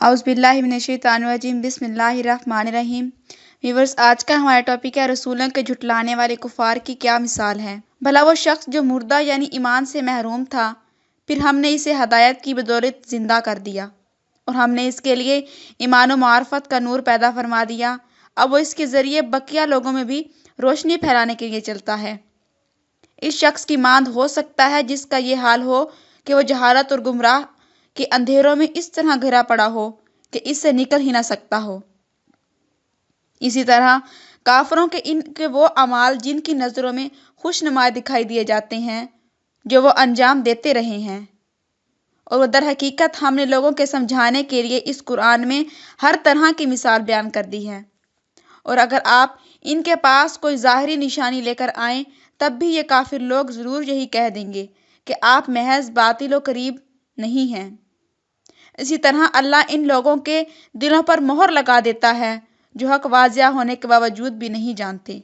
اعوذ باللہ من الشیطان الرجیم بسم اللہ الرحمن الرحیم۔ ویورز، آج کا ہمارا ٹاپک ہے رسولوں کے جھٹلانے والے کفار کی کیا مثال ہے۔ بھلا وہ شخص جو مردہ یعنی ایمان سے محروم تھا، پھر ہم نے اسے ہدایت کی بدولت زندہ کر دیا اور ہم نے اس کے لیے ایمان و معرفت کا نور پیدا فرما دیا۔ اب وہ اس کے ذریعے بقیہ لوگوں میں بھی روشنی پھیلانے کے لیے چلتا ہے۔ اس شخص کی ماند ہو سکتا ہے جس کا یہ حال ہو کہ وہ جہالت اور گمراہ کے اندھیروں میں اس طرح گھرا پڑا ہو کہ اس سے نکل ہی نہ سکتا ہو۔ اسی طرح کافروں کے وہ اعمال جن کی نظروں میں خوش نما دکھائی دیے جاتے ہیں، جو وہ انجام دیتے رہے ہیں، اور وہ در حقیقت ہم نے لوگوں کے سمجھانے کے لیے اس قرآن میں ہر طرح کی مثال بیان کر دی ہے۔ اور اگر آپ ان کے پاس کوئی ظاہری نشانی لے کر آئیں تب بھی یہ کافر لوگ ضرور یہی کہہ دیں گے کہ آپ محض باطل و قریب نہیں ہیں۔ اسی طرح اللہ ان لوگوں کے دلوں پر مہر لگا دیتا ہے جو حق واضح ہونے کے باوجود بھی نہیں جانتے۔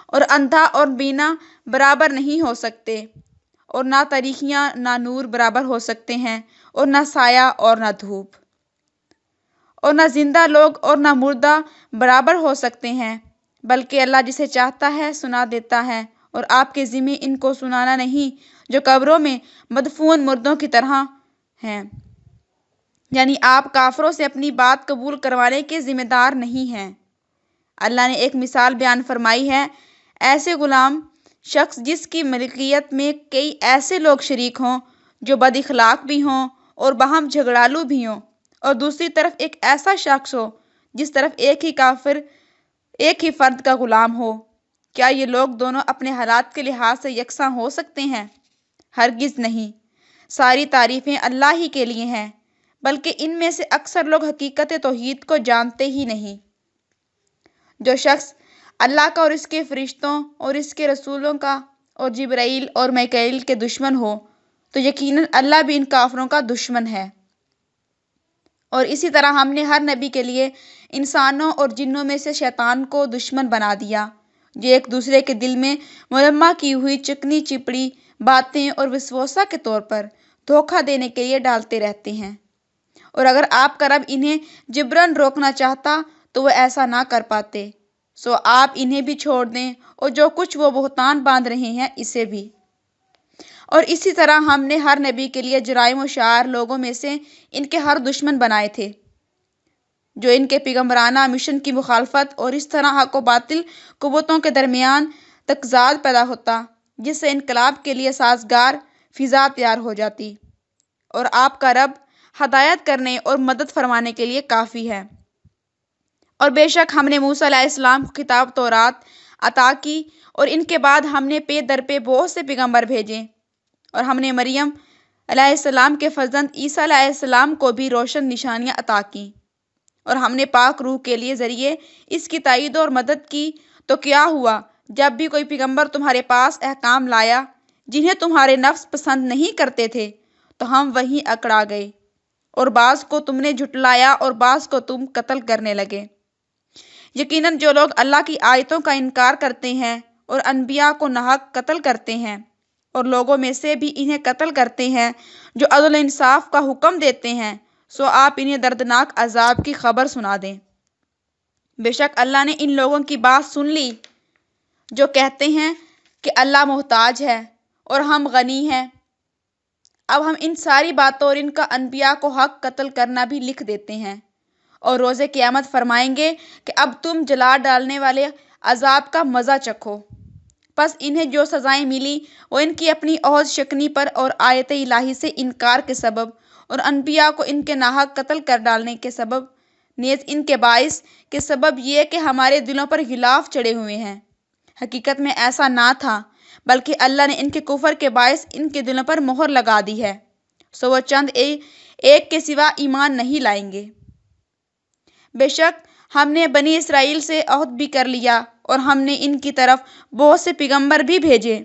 اور اندھا اور بینا برابر نہیں ہو سکتے، اور نہ تاریکیاں نہ نور برابر ہو سکتے ہیں، اور نہ سایہ اور نہ دھوپ، اور نہ زندہ لوگ اور نہ مردہ برابر ہو سکتے ہیں، بلکہ اللہ جسے چاہتا ہے سنا دیتا ہے، اور آپ کے ذمہ ان کو سنانا نہیں جو قبروں میں مدفون مردوں کی طرح ہیں۔ یعنی آپ کافروں سے اپنی بات قبول کروانے کے ذمہ دار نہیں ہیں۔ اللہ نے ایک مثال بیان فرمائی ہے، ایسے غلام شخص جس کی ملکیت میں کئی ایسے لوگ شریک ہوں جو بد اخلاق بھی ہوں اور باہم جھگڑالو بھی ہوں، اور دوسری طرف ایک ایسا شخص ہو جس طرف ایک ہی فرد کا غلام ہو۔ کیا یہ لوگ دونوں اپنے حالات کے لحاظ سے یکساں ہو سکتے ہیں؟ ہرگز نہیں۔ ساری تعریفیں اللہ ہی کے لیے ہیں، بلکہ ان میں سے اکثر لوگ حقیقت توحید کو جانتے ہی نہیں۔ جو شخص اللہ کا اور اس کے فرشتوں اور اس کے رسولوں کا اور جبرائیل اور میکائیل کے دشمن ہو تو یقیناً اللہ بھی ان کافروں کا دشمن ہے۔ اور اسی طرح ہم نے ہر نبی کے لیے انسانوں اور جنوں میں سے شیطان کو دشمن بنا دیا، جو ایک دوسرے کے دل میں ملمہ کی ہوئی چکنی چپڑی باتیں اور وسوسہ کے طور پر دھوکہ دینے کے لیے ڈالتے رہتے ہیں۔ اور اگر آپ کا رب انہیں جبراً روکنا چاہتا تو وہ ایسا نہ کر پاتے، سو آپ انہیں بھی چھوڑ دیں اور جو کچھ وہ بہتان باندھ رہے ہیں اسے بھی۔ اور اسی طرح ہم نے ہر نبی کے لیے جرائم و شرار لوگوں میں سے ان کے ہر دشمن بنائے تھے، جو ان کے پیغمبرانہ مشن کی مخالفت، اور اس طرح حق و باطل قوتوں کے درمیان تضاد پیدا ہوتا جس سے انقلاب کے لیے سازگار فضا تیار ہو جاتی۔ اور آپ کا رب ہدایت کرنے اور مدد فرمانے کے لیے کافی ہے۔ اور بے شک ہم نے موسیٰ علیہ السلام کو کتاب تورات عطا کی، اور ان کے بعد ہم نے پے در پے بہت سے پیغمبر بھیجے، اور ہم نے مریم علیہ السلام کے فرزند عیسیٰ علیہ السلام کو بھی روشن نشانیاں عطا کیں، اور ہم نے پاک روح کے لیے ذریعے اس کی تائید اور مدد کی۔ تو کیا ہوا جب بھی کوئی پیغمبر تمہارے پاس احکام لایا جنہیں تمہارے نفس پسند نہیں کرتے تھے تو ہم وہیں اکڑا گئے، اور بعض کو تم نے جھٹلایا اور بعض کو تم قتل کرنے لگے۔ یقیناً جو لوگ اللہ کی آیتوں کا انکار کرتے ہیں اور انبیاء کو ناحق قتل کرتے ہیں، اور لوگوں میں سے بھی انہیں قتل کرتے ہیں جو عدل و انصاف کا حکم دیتے ہیں، سو آپ انہیں دردناک عذاب کی خبر سنا دیں۔ بے شک اللہ نے ان لوگوں کی بات سن لی جو کہتے ہیں کہ اللہ محتاج ہے اور ہم غنی ہیں۔ اب ہم ان ساری باتوں اور ان کا انبیاء کو حق قتل کرنا بھی لکھ دیتے ہیں، اور روز قیامت فرمائیں گے کہ اب تم جلا ڈالنے والے عذاب کا مزہ چکھو۔ پس انہیں جو سزائیں ملی وہ ان کی اپنی عہد شکنی پر اور آیت الہی سے انکار کے سبب، اور انبیاء کو ان کے ناحق قتل کر ڈالنے کے سبب، نیز ان کے باعث کے سبب یہ کہ ہمارے دلوں پر غلاف چڑھے ہوئے ہیں۔ حقیقت میں ایسا نہ تھا، بلکہ اللہ نے ان کے کفر کے باعث ان کے دلوں پر مہر لگا دی ہے، سو وہ چند ایک کے سوا ایمان نہیں لائیں گے۔ بے شک ہم نے بنی اسرائیل سے عہد بھی کر لیا، اور ہم نے ان کی طرف بہت سے پیغمبر بھی بھیجے،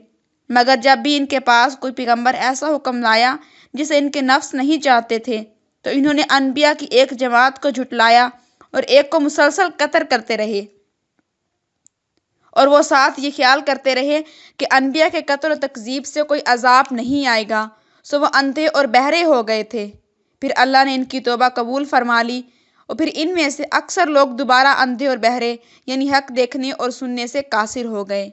مگر جب بھی ان کے پاس کوئی پیغمبر ایسا حکم لایا جسے ان کے نفس نہیں چاہتے تھے تو انہوں نے انبیاء کی ایک جماعت کو جھٹلایا اور ایک کو مسلسل قتل کرتے رہے، اور وہ ساتھ یہ خیال کرتے رہے کہ انبیاء کے قتل و تکذیب سے کوئی عذاب نہیں آئے گا، سو وہ اندھے اور بہرے ہو گئے تھے۔ پھر اللہ نے ان کی توبہ قبول فرما لی اور پھر ان میں سے اکثر لوگ دوبارہ اندھے اور بہرے یعنی حق دیکھنے اور سننے سے قاصر ہو گئے،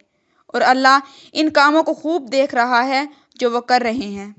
اور اللہ ان کاموں کو خوب دیکھ رہا ہے جو وہ کر رہے ہیں۔